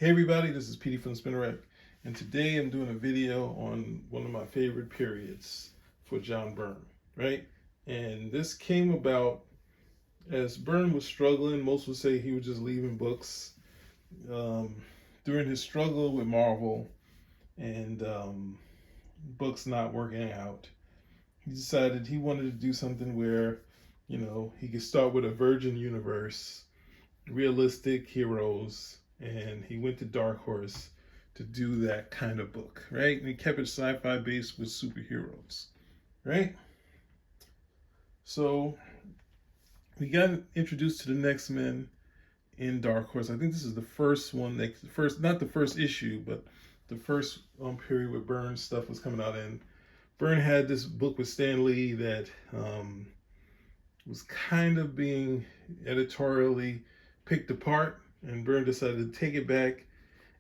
Hey everybody, this is Petey from Spinnerack, and today I'm doing a video on one of my favorite periods for John Byrne, right? And this came about as Byrne was struggling. Most would say he was just leaving books during his struggle with Marvel and books not working out. He decided he wanted to do something where, he could start with a virgin universe, realistic heroes, and he went to Dark Horse to do that kind of book, right? And he kept it sci-fi based with superheroes, right? So we got introduced to the next men in Dark Horse. I think this is the first one, not the first issue, but the first period where Byrne stuff was coming out in. Byrne had this book with Stan Lee that was kind of being editorially picked apart, and Byrne decided to take it back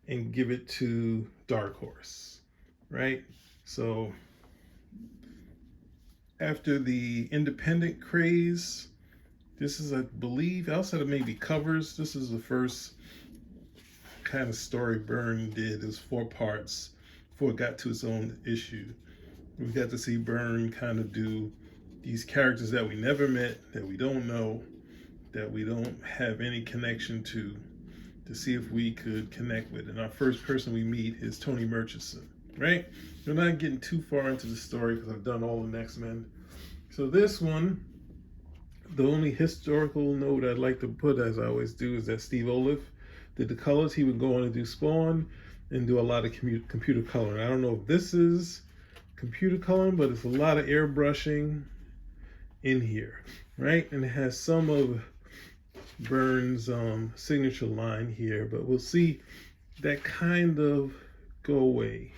and give it to Dark Horse, right? So after the independent craze, this is, I believe, outside of maybe covers, this is the first kind of story Byrne did. It was 4 parts before it got to its own issue. We got to see Byrne kind of do these characters that we never met, that we don't know, that we don't have any connection to see if we could connect with. And our first person we meet is Tony Murchison, right? We're not getting too far into the story because I've done all the next men. So this one, the only historical note I'd like to put, as I always do, is that Steve Oliff did the colors. He would go on and do Spawn and do a lot of computer coloring. I don't know if this is computer coloring, but it's a lot of airbrushing in here, right? And it has some of Byrne's signature line here, but we'll see that kind of go away.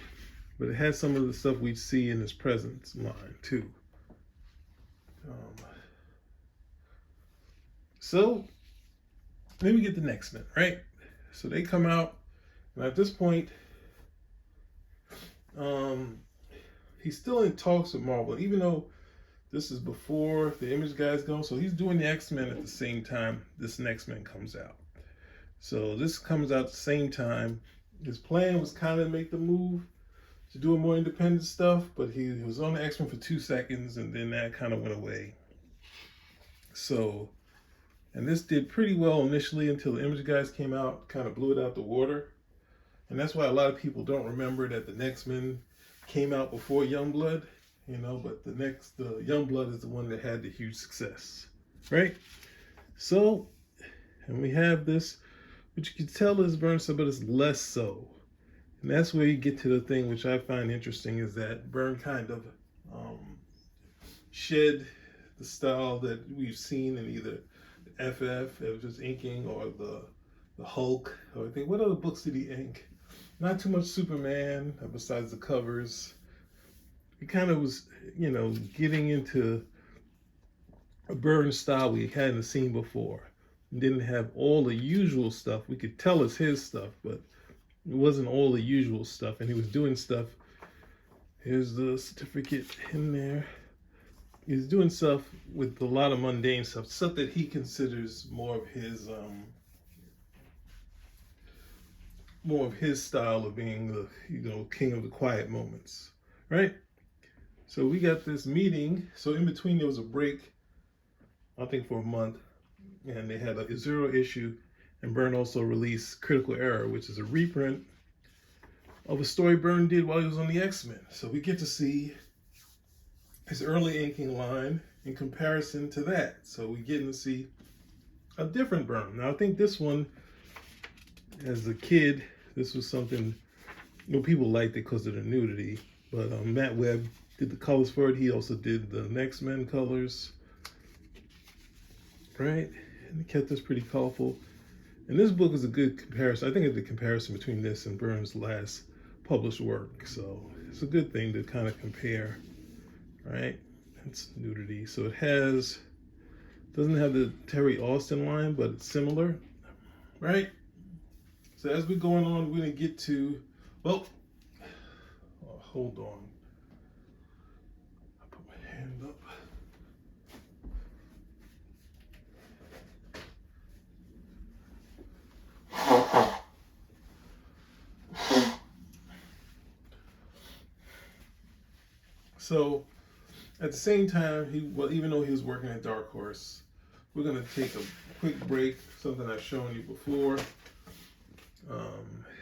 But it has some of the stuff we see in his presence line too. So then we get the next men, right? So they come out, and at this point, he's still in talks with Marvel, even though this is before the Image guys go. So he's doing the X-Men at the same time this next man comes out. So this comes out at the same time. His plan was kind of make the move to doing more independent stuff, but he was on the X-Men for 2 seconds, and then that kind of went away. So, and this did pretty well initially until the Image guys came out, kind of blew it out the water. And that's why a lot of people don't remember that the next men came out before Youngblood. But the Youngblood is the one that had the huge success, right? So, and we have this, which you can tell is Byrne stuff, but it's less so. And that's where you get to the thing which I find interesting, is that Byrne kind of shed the style that we've seen in either the FF, that was just inking, or the Hulk, or I think, what other books did he ink? Not too much Superman, besides the covers. He kind of was, getting into a Byrne style we hadn't seen before. Didn't have all the usual stuff. We could tell it's his stuff, but it wasn't all the usual stuff. And he was doing stuff. Here's the certificate in there. He's doing stuff with a lot of mundane stuff that he considers more of his style of being the king of the quiet moments, right? So we got this meeting. So in between there was a break, I think for a month, and they had a 0 issue, and Byrne also released Critical Error, which is a reprint of a story Byrne did while he was on the X-Men. So we get to see his early inking line in comparison to that. So we get to see a different Byrne. Now I think this one, as a kid, this was something, people liked it because of the nudity, but Matt Webb did the colors for it. He also did the next men colors, right? And he kept this pretty colorful. And this book is a good comparison. I think it's the comparison between this and Byrne's last published work. So it's a good thing to kind of compare, right? It's nudity. So it doesn't have the Terry Austin line, but it's similar, right? So as we're going on, we're going to get to, hold on. I put my hand up. So at the same time, even though he was working at Dark Horse, we're gonna take a quick break. Something I've shown you before.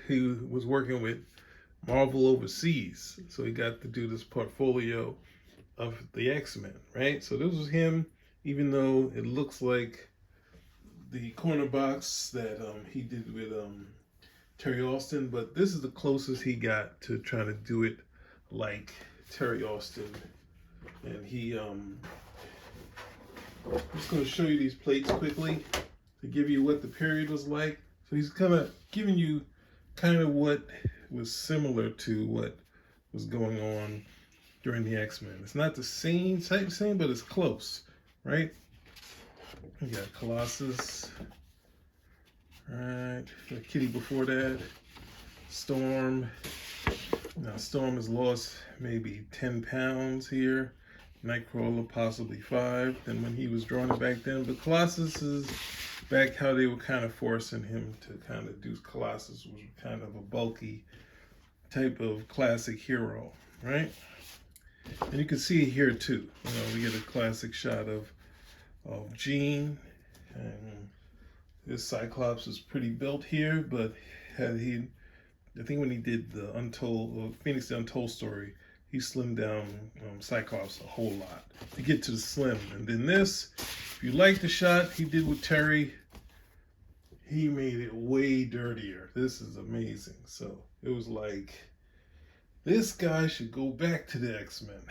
He was working with Marvel overseas, so he got to do this portfolio of the X-Men, right? So this was him, even though it looks like the corner box that he did with Terry Austin, but this is the closest he got to trying to do it like Terry Austin. And I'm just going to show you these plates quickly to give you what the period was like. So he's kind of giving you kind of what was similar to what was going on during the X-Men. It's not the same, but it's close, right? We got Colossus, right? The Kitty before that, Storm. Now Storm has lost maybe 10 pounds here. Nightcrawler possibly 5. Then when he was drawing it back then, but Colossus is back how they were kind of forcing him to kind of do Colossus, was kind of a bulky type of classic hero, right? And you can see it here too. You know, we get a classic shot of Jean, and this Cyclops is pretty built here, but I think when he did the Phoenix the Untold story, he slimmed down Cyclops a whole lot to get to the slim. And then this, if you like the shot he did with Terry, he made it way dirtier. This is amazing. So it was like, this guy should go back to the X-Men.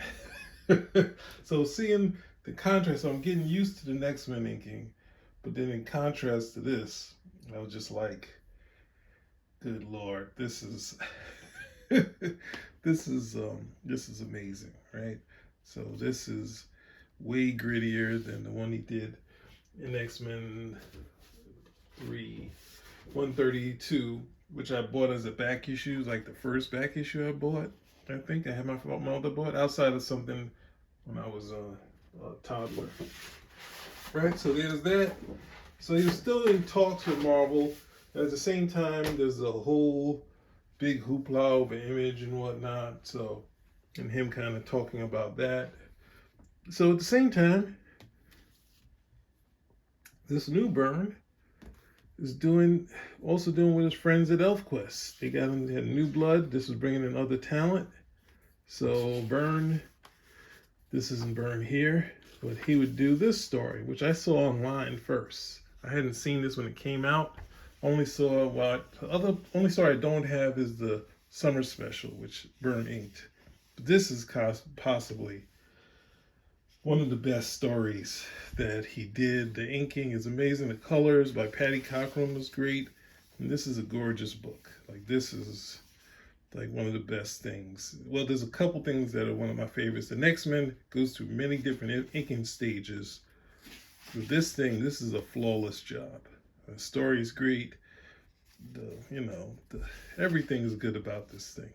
So seeing the contrast, so I'm getting used to the X-Men inking, but then in contrast to this, I was just like, good Lord, this is this is amazing, right? So this is way grittier than the one he did in X-Men 132, which I bought as a back issue, like the first back issue I bought. I think I had my mother bought outside of something when I was a toddler. Right, so there's that. So he was still in talks with Marvel. At the same time, there's a whole big hoopla over Image and whatnot. So, and him kind of talking about that. So at the same time, this new Byrne is also doing with his friends at Elfquest. They had new blood. This is bringing in other talent. So Byrne, this isn't Byrne here, but he would do this story, which I saw online first. I hadn't seen this when it came out. Only story I don't have is the summer special, which Byrne inked. But this is possibly one of the best stories that he did. The inking is amazing. The colors by Patty Cockrum was great. And this is a gorgeous book. Like, this is like one of the best things. Well, there's a couple things that are one of my favorites. The X-Men goes through many different inking stages. With this is a flawless job. The story is great. Everything is good about this thing.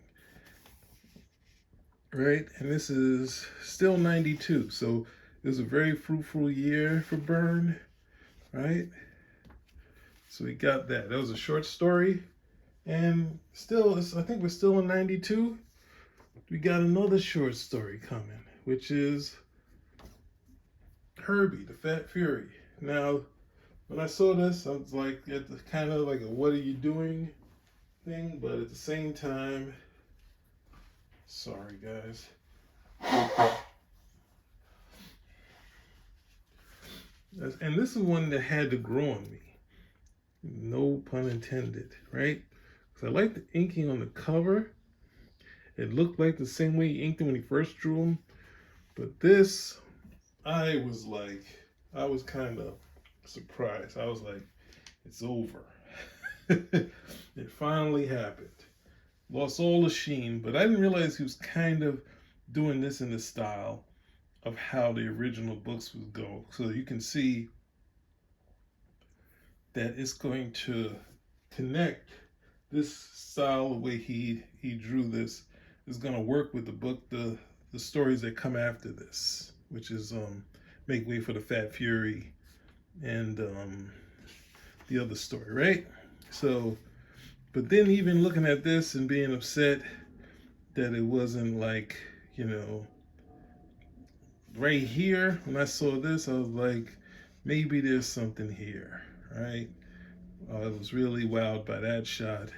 Right, and this is still 92, so it was a very fruitful year for Byrne, right? So we got that. That was a short story, and still, I think we're still in 92. We got another short story coming, which is Herbie, the Fat Fury. Now, when I saw this, I was like, at the kind of like a "what are you doing" thing, but at the same time, sorry guys. And this is one that had to grow on me. No pun intended, right? Because I like the inking on the cover. It looked like the same way he inked it when he first drew him. But this, I was kind of surprised. I was like, it's over. It finally happened. Lost all the sheen, but I didn't realize he was kind of doing this in the style of how the original books would go. So you can see that it's going to connect. This style, the way he drew this, is going to work with the book, the stories that come after this, which is Make Way for the Fat Fury and the other story, right? So, but then even looking at this and being upset that it wasn't like, right here, when I saw this, I was like, maybe there's something here, right? I was really wowed by that shot.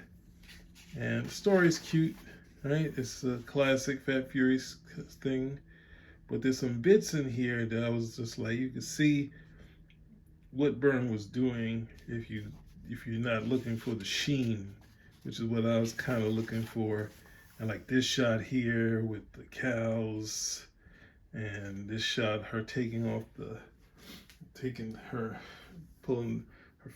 And the story's cute, right? It's a classic Fat Furious thing. But there's some bits in here that I was just like, you could see what Byrne was doing if you're not looking for the sheen, which is what I was kind of looking for. And like this shot here with the cows, and this shot her pulling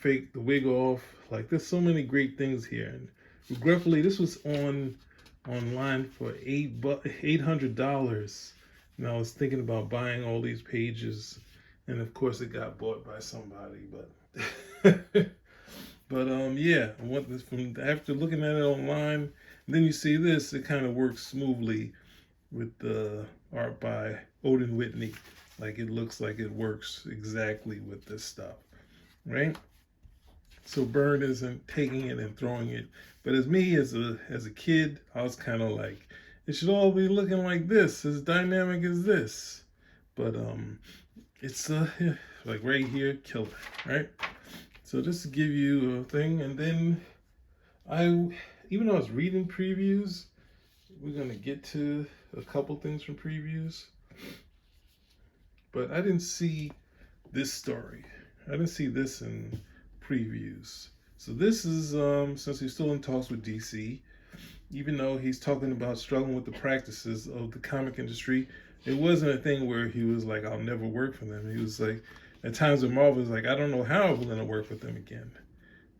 the wig off. Like there's so many great things here. And regretfully, this was online for $800. And I was thinking about buying all these pages, and of course it got bought by somebody. But yeah, after looking at it online, and then you see this, it kind of works smoothly with the art by Odin Whitney. Like it looks like it works exactly with this stuff, right? So Byrne isn't taking it and throwing it. But as a kid, I was kind of like, it should all be looking like this, as dynamic as this. But it's yeah, like right here, killer, right? So just to give you a thing, and then even though I was reading previews, we're gonna get to a couple things from previews. But I didn't see this story. I didn't see this in previews. So this is since he's still in talks with DC, even though he's talking about struggling with the practices of the comic industry, it wasn't a thing where he was like, I'll never work for them. He was like, at times with Marvel, was like, I don't know how I'm going to work with them again.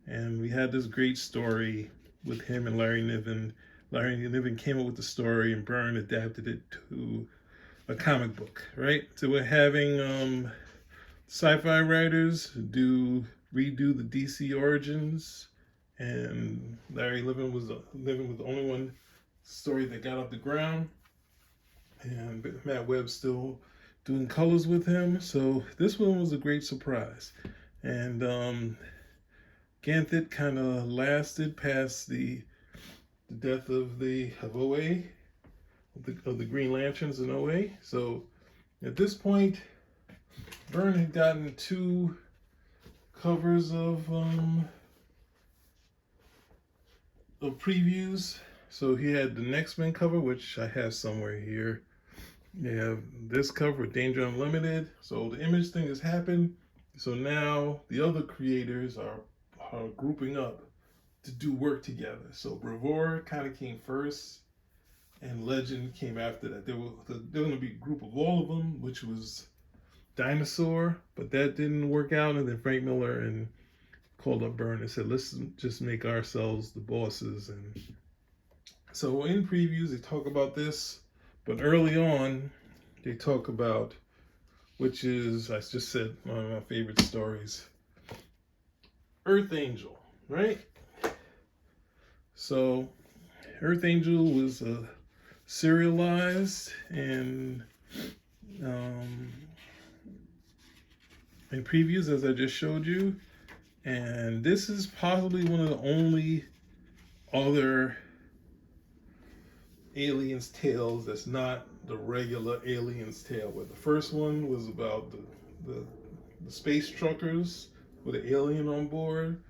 And we had this great story with him and Larry Niven. Larry Niven came up with the story, and Byrne adapted it to a comic book, right? So we're having sci-fi writers redo the DC origins, and Larry Niven was the only one story that got off the ground, and Matt Webb's still doing colors with him. So this one was a great surprise, and Ganthet kind of lasted past the death of OA, of the Green Lanterns in OA. So at this point, Byrne had gotten 2 covers of previews. So he had the Next Men cover, which I have somewhere here. They have this cover with Danger Unlimited. So the Image thing has happened. So now the other creators are grouping up to do work together. So Bravura kind of came first, and Legend came after that. There were going to be a group of all of them, which was Dinosaur, but that didn't work out. And then Frank Miller and called up Byrne and said, let's just make ourselves the bosses. And so in previews, they talk about this, but early on, they talk about, which is, I just said, one of my favorite stories, Earth Angel, right? So Earth Angel was serialized and in previews, as I just showed you. And this is possibly one of the only other Aliens tales that's not the regular Aliens tale, where the first one was about the space truckers with an alien on board.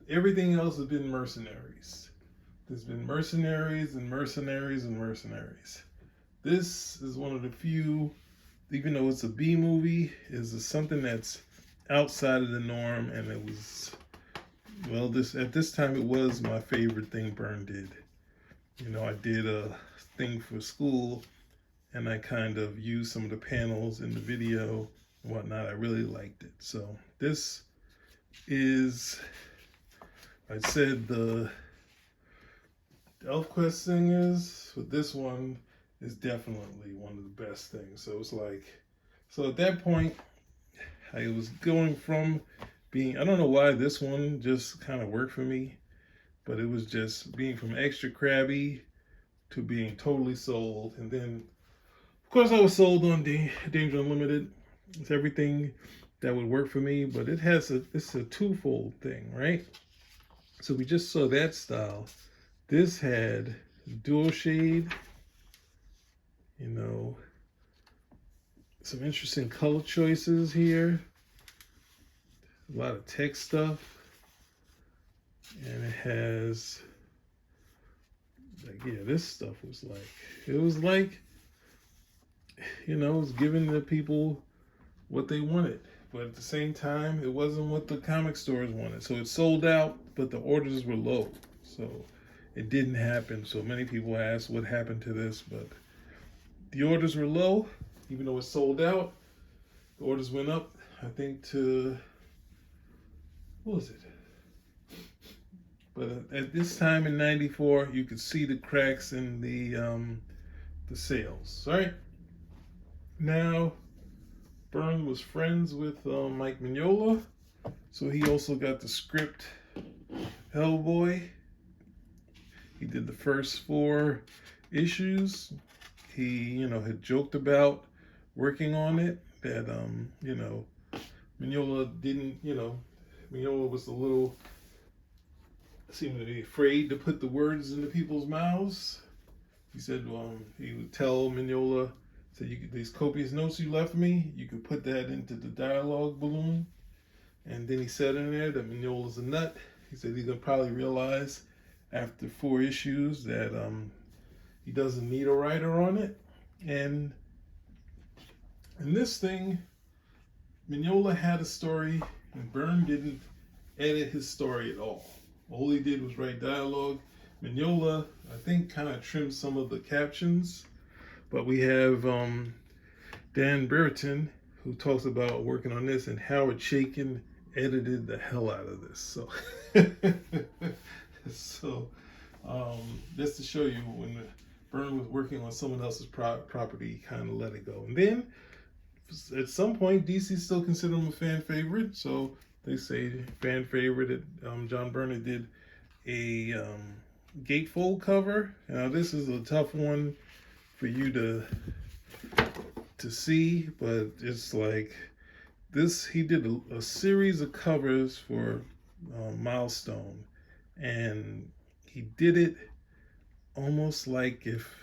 Everything else has been mercenaries. There's been mercenaries and mercenaries and mercenaries. This is one of the few, even though it's a B movie, is something that's outside of the norm, and it was, well, at this time it was my favorite thing Byrne did. You know, I did a thing for school, and I kind of used some of the panels in the video and whatnot. I really liked it. So this is, I said the Elfquest thing is, but this one is definitely one of the best things. So it's like, so at that point, I was going from being, I don't know why this one just kind of worked for me, but it was just being from extra crabby to being totally sold. And then, of course, I was sold on Danger Unlimited. It's everything that would work for me, but it's a twofold thing, right? So we just saw that style. This had dual shade, you know, Some interesting color choices here. A lot of tech stuff. And it has, like, yeah, this stuff was like, it was like, you know, it was giving the people what they wanted. But at the same time, it wasn't what the comic stores wanted. So it sold out, but the orders were low. So it didn't happen. So many people asked what happened to this, but the orders were low, even though it sold out. The orders went up, I think, to, what was it? But at this time in '94, you could see the cracks in the sales. All right. Now, Byrne was friends with Mike Mignola, so he also got the script Hellboy. He did the first 4 issues. He, you know, had joked about working on it, that, you know, Mignola didn't, you know, Mignola was a little, seemed to be afraid to put the words into people's mouths. He said he would tell Mignola, said, you could, these copious notes you left me, you could put that into the dialogue balloon. And then he said in there that Mignola's a nut. He said he's gonna probably realize after 4 issues that he doesn't need a writer on it. And in this thing, Mignola had a story, and Byrne didn't edit his story at all. All he did was write dialogue. Mignola, I think, kind of trimmed some of the captions, but we have Dan Byrne, who talks about working on this, and Howard Chaykin edited the hell out of this. So, so just to show you, when Byrne was working on someone else's property, he kind of let it go. And then at some point, DC still considered him a fan favorite. So they say fan favorite. John Byrne did a gatefold cover. Now this is a tough one for you to see, but it's like this. He did a series of covers for Milestone, and he did it almost like if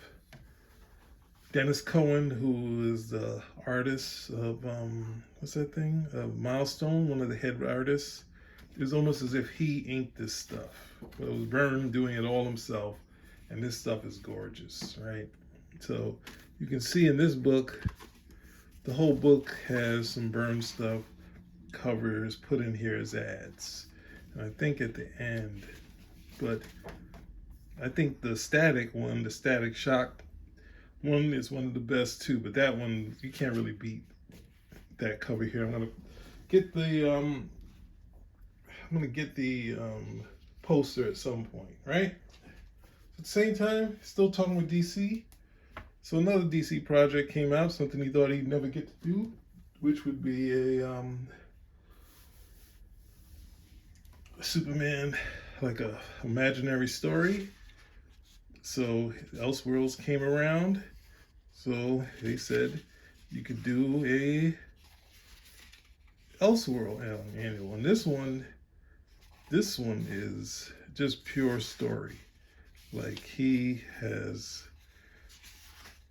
Dennis Cohen, who is the artist of what's that thing? Milestone, one of the head artists. It was almost as if he inked this stuff. But it was Byrne doing it all himself, and this stuff is gorgeous, right? So you can see in this book, the whole book has some Byrne stuff, covers put in here as ads. And I think at the end, but I think the Static one, the Static Shock one, is one of the best too, but that one, you can't really beat that cover here. I'm gonna get the poster at some point, right? At the same time, still talking with DC. So another DC project came out, something he thought he'd never get to do, which would be a Superman, like a imaginary story. So Elseworlds came around. So they said you could do a Elseworld annual. And this one is just pure story. Like, he has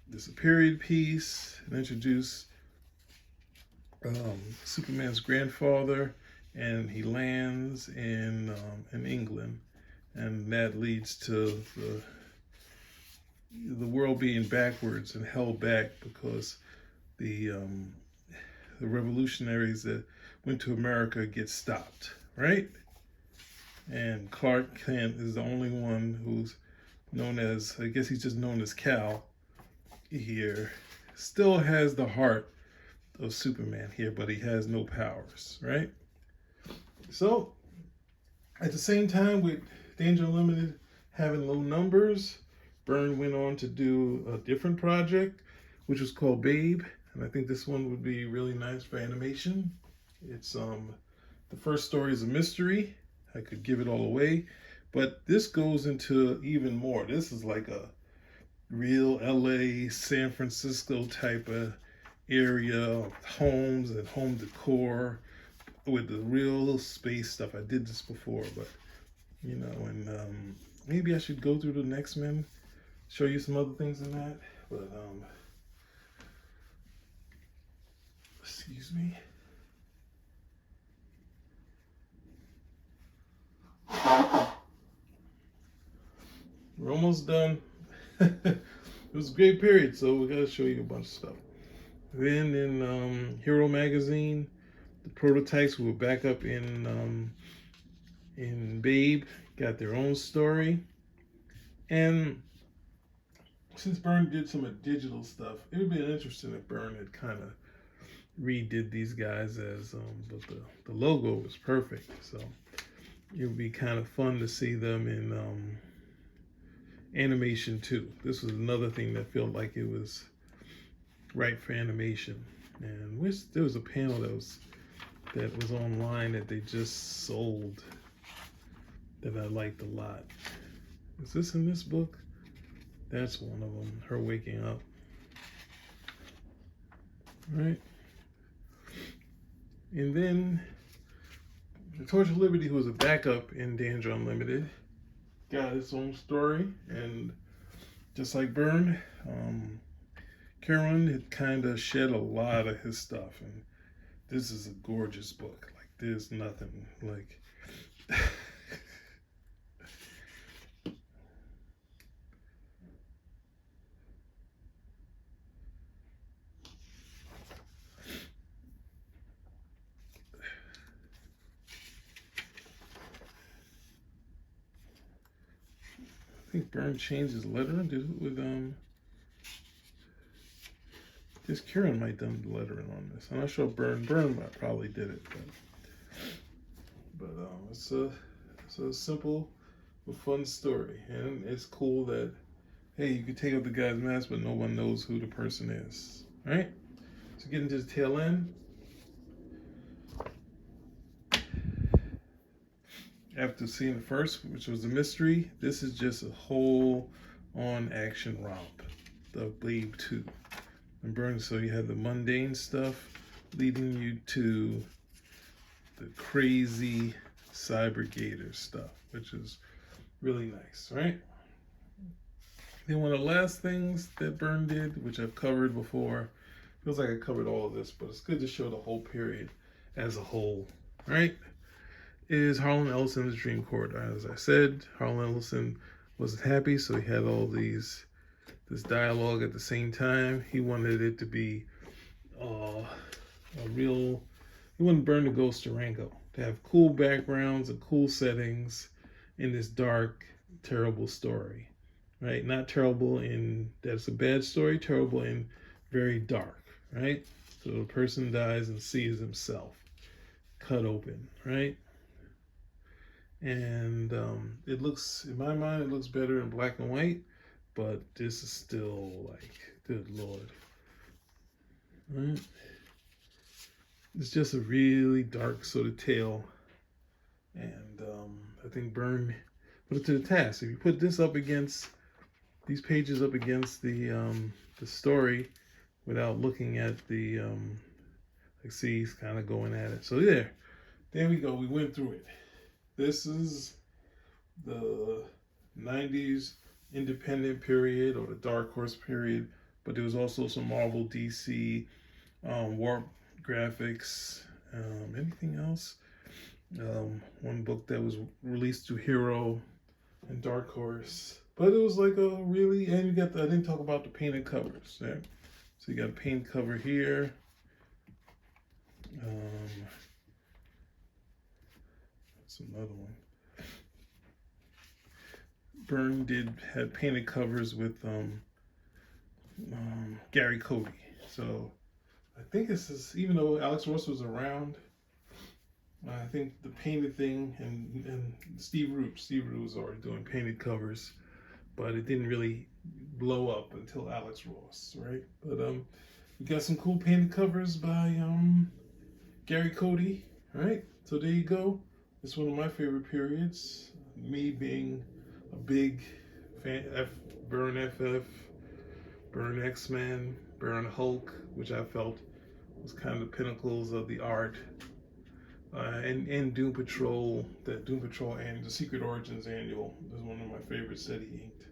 this a period piece and introduce Superman's grandfather, and he lands in England, and that leads to the world being backwards and held back because the revolutionaries that went to America get stopped, right? And Clark Kent is the only one who's known as, I guess he's just known as Cal here, still has the heart of Superman here, but he has no powers, right? So at the same time, with Danger Unlimited having low numbers, Byrne went on to do a different project, which was called Babe, and I think this one would be really nice for animation. It's the first story is a mystery. I could give it all away, but this goes into even more. This is like a real LA, San Francisco type of area of homes and home decor with the real space stuff. I did this before, but you know, and maybe I should go through the next one, show you some other things in that. But Excuse me. We're almost done. It was a great period, so we gotta show you a bunch of stuff. Then in Hero magazine, the prototypes were back up in Babe, got their own story. And since Byrne did some of digital stuff, it would be interesting if Byrne had kind of redid these guys as but the logo was perfect, so it would be kind of fun to see them in animation too. This was another thing that felt like it was right for animation. And there was a panel that was online that they just sold that I liked a lot. Is this in this book? That's one of them. Her waking up. All right. And then the Torch of Liberty, who was a backup in Danger Unlimited, got its own story. And just like Byrne, Kieran had kind of shed a lot of his stuff. And this is a gorgeous book. Like, there's nothing like... I think Byrne changed his lettering. Did it with this Kieran might have done the lettering on this. I'm not sure Byrne probably did it, but it's a simple but fun story, and it's cool that hey, you can take out the guy's mask, but no one knows who the person is. All right, so getting to the tail end. After seeing the first, which was a mystery, this is just a whole on action romp, the Blade 2. And Byrne, so you have the mundane stuff leading you to the crazy Cyber Gator stuff, which is really nice, right? Then one of the last things that Byrne did, which I've covered before, feels like I covered all of this, but it's good to show the whole period as a whole, right? Is Harlan Ellison's Dream Corridor. As I said, Harlan Ellison wasn't happy, so he had all this dialogue at the same time. He wanted it to be a real, he wanted Byrne to Ghost Durango, to have cool backgrounds and cool settings in this dark, terrible story, right? Not terrible in that it's a bad story, terrible in very dark, right? So the person dies and sees himself cut open, right? And it looks, in my mind, it looks better in black and white, but this is still like, good Lord. Right? It's just a really dark sort of tale. And I think Byrne put it to the task. If you put this up against, these pages up against the story without looking at the, like, see, he's kind of going at it. So there we go. We went through it. This is the 90s independent period, or the Dark Horse period, but there was also some Marvel, DC, Warp graphics, anything else. One book that was released through Hero and Dark Horse, but it was like a really, and you got I didn't talk about the painted covers. Yeah? So you got a painted cover here. That's another one. Byrne had painted covers with Gary Cody. So I think this is, even though Alex Ross was around, I think the painted thing, and Steve Root was already doing painted covers, but it didn't really blow up until Alex Ross, right? But we got some cool painted covers by Gary Cody, right? So there you go. It's one of my favorite periods. Me being a big fan of Byrne FF, Byrne X-Men, Byrne Hulk, which I felt was kind of the pinnacles of the art. And Doom Patrol, that Doom Patrol and the Secret Origins annual is one of my favorites that he inked.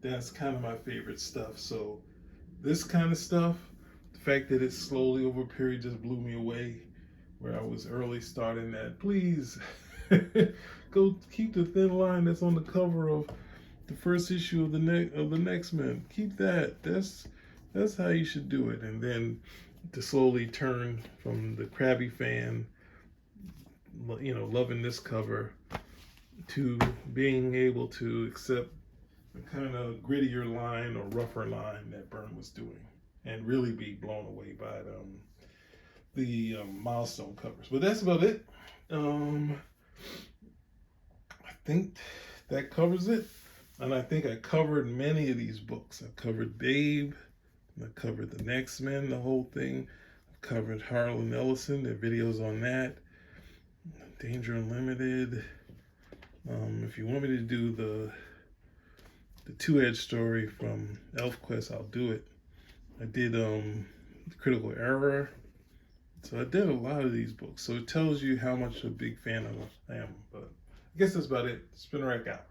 That's kind of my favorite stuff. So this kind of stuff The fact that it's slowly over a period just blew me away, where I was early starting that. Please go keep the thin line that's on the cover of the first issue of the next Men. Keep that. That's how you should do it. And then to slowly turn from the crabby fan, you know, loving this cover, to being able to accept the kind of grittier line or rougher line that Byrne was doing, and really be blown away by the Milestone covers. But that's about it. I think that covers it. And I think I covered many of these books. I covered Babe, I covered The Next Men, the whole thing. I covered Harlan Ellison, there are videos on that. Danger Unlimited. If you want me to do the two-edged story from Elfquest, I'll do it. I did Critical Error. So I did a lot of these books. So it tells you how much a big fan I am. But I guess that's about it. Spin Rack out.